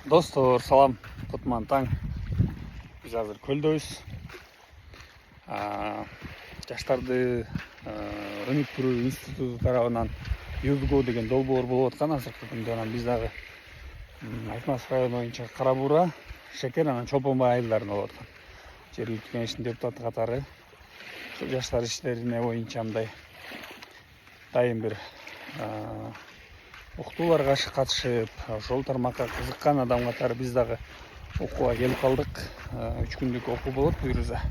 Достор, салам, кутман таң. Biz азыр көлдөбүз. Жаштарды өнүктүрүү институту тарабынан ЮЗГО деген долбоор болуп аткан азыркы күндө. Анан биз дагы Айтматов району боюнча Кара Буура, Шекер анан Чолпонбай айылдарында болуп аткан. Жергиликтүү кеңештин депутаты катары ушул жаштар иштерине боюнча мындай дайым бир окутууларга катышып, ошол тармакка кызыккан адам катары биз дагы окууга келип калдык. 3 күндүк окуу болот буюрса.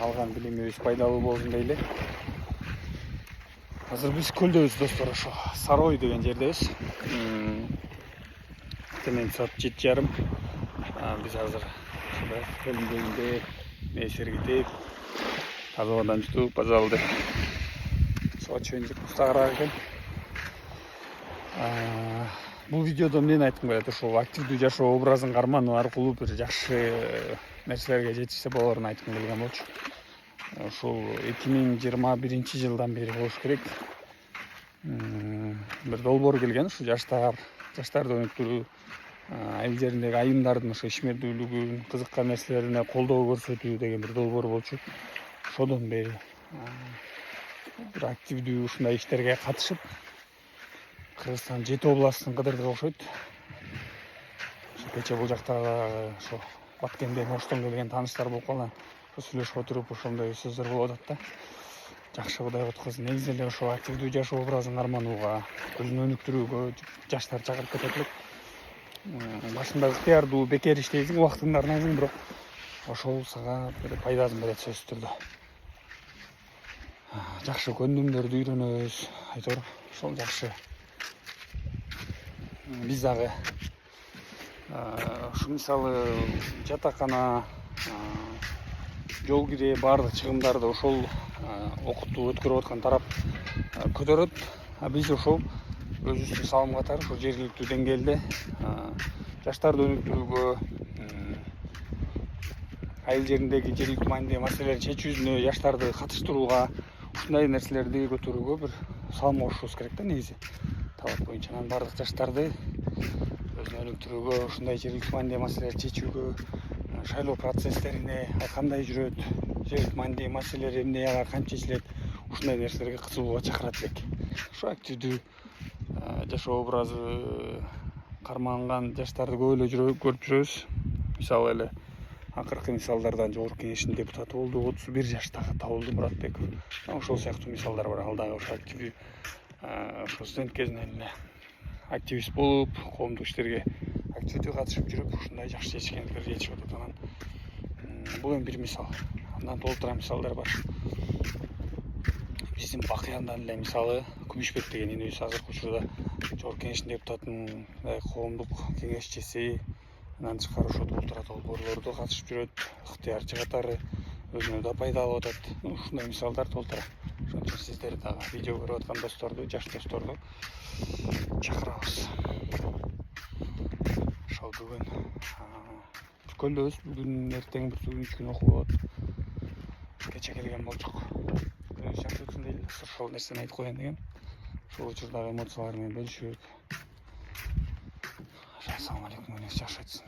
Алган билимибиз пайдалуу болсун дейли. Азыр биз көлдөбүз достор, ошо Сарой деген жердебиз. Темен саат 7:30. Биз азыр көлдөгүндө сергитип, таза абадан жутуп, базалды. Суга чөйүнчүк устагыраак экен. Бул видеодо эмнени айткым келет? Ошол активдүү жашоо образын кармануу аркылуу бир жакшы нерселерге жетишсе болорун айткым келген болчу. Ошол 2021 жылдан бери болуш керек. Бир долбоор келген, ушу жаштарды өнүктүрүү, айыл жериндеги айымдардын ошо ишмердүүлүгүн, кызыккан нерселерине колдоо көрсөтүү деген бир долбоор болчу. Ошодон бери бир активдүү ушундай иштерге катышып, Кыргызстан 7 областын кыдырдык окшойт. Кече бул жактагы ошо Баткенден, Оштон келген тааныштар болуп калган. Сүйлөшүп отуруп ошондой сөздөр болуп атат да. Жакшы Кудай куткарсын. Негизи эле ошо активдүү жашоо образын карманууга, өзүн өнүктүрүүгө жаштар чакырып кетет элек. Башында ыктыярдуу, бекер иштейсиң, убактыңды арнайсың, бирок ошол сага бир пайдасын берет сөзсүз түрдө. Жакшы көндүмдөрдү үйрөнөбүз, айтор ошол жакшы. Биз дагы ушу мисалы жатакана, жол кире, баардык чыгымдарды ошол окутуу өткөрүп аткан тарап көтөрөт. Биз ошол өзүбүздүн салым катары ошол жергиликтүү деңгээлде жаштарды өнүктүрүүгө, айыл жериндеги жергиликтүү маанилүү маселелерди чечүүсүнө, жаштарды катыштырууга, ушундай нерселерди көтөрүүгө бир салым кошушубуз керек да негизи. Талап боюнча анан баардык жаштарды өзүн өнүктүрүүгө, ушундай жергиликтүү маанилүү маселелерди чечүүгө, шайлоо процесстерине кандай жүрөт, жергиликтүү маанилүү маселелер эмне ага кантип чечилет, ушундай нерселерге кызыгууга чакырат элек. Ошо активдүү жашоо образы карманган жаштарды көп эле көрүп жүрөбүз. Мисалы эле акыркы мисалдардан жогорку кеңештин депутаты болду, 31 жаштагы Табылды Муратбеков. Ошол сыяктуу мисалдар бар. Ал дагы ошо активдүү ошо студент кезинен эле активист болуп, коомдук иштерге активдүү катышып жүрүп, ушундай жакшы чечкендиктерге жетишип атат. Анан бул эми бир мисал. Андан толтура мисалдар бар. Биздин Бакыяндан эле мисалы Күмүшбек деген инибиз азыркы учурда жогорку кеңештин депутатынын коомдук кеңешчиси. Андан тышкары ошо толтура долбоорлордо катышып жүрөт, ыктыярчы катары өзүнө да пайда алып атат. Ушундай мисалдар толтура. Ошон үчүн сиздерди дагы видео көрүп аткан досторду, жаш досторду чакырабыз. Ошол бүгүн көлдөбүз. Бүгүн эртең бир 3 күн окуу болот. Кече келген болчук. Күнүңүз жакшы өтсүн дейли. Ошол нерсени айтып коеюн деген. Ошол учурдагы эмоциялар менен бөлүшүп. Ассаламу алейкум, күнүңүз жакшы өтсүн.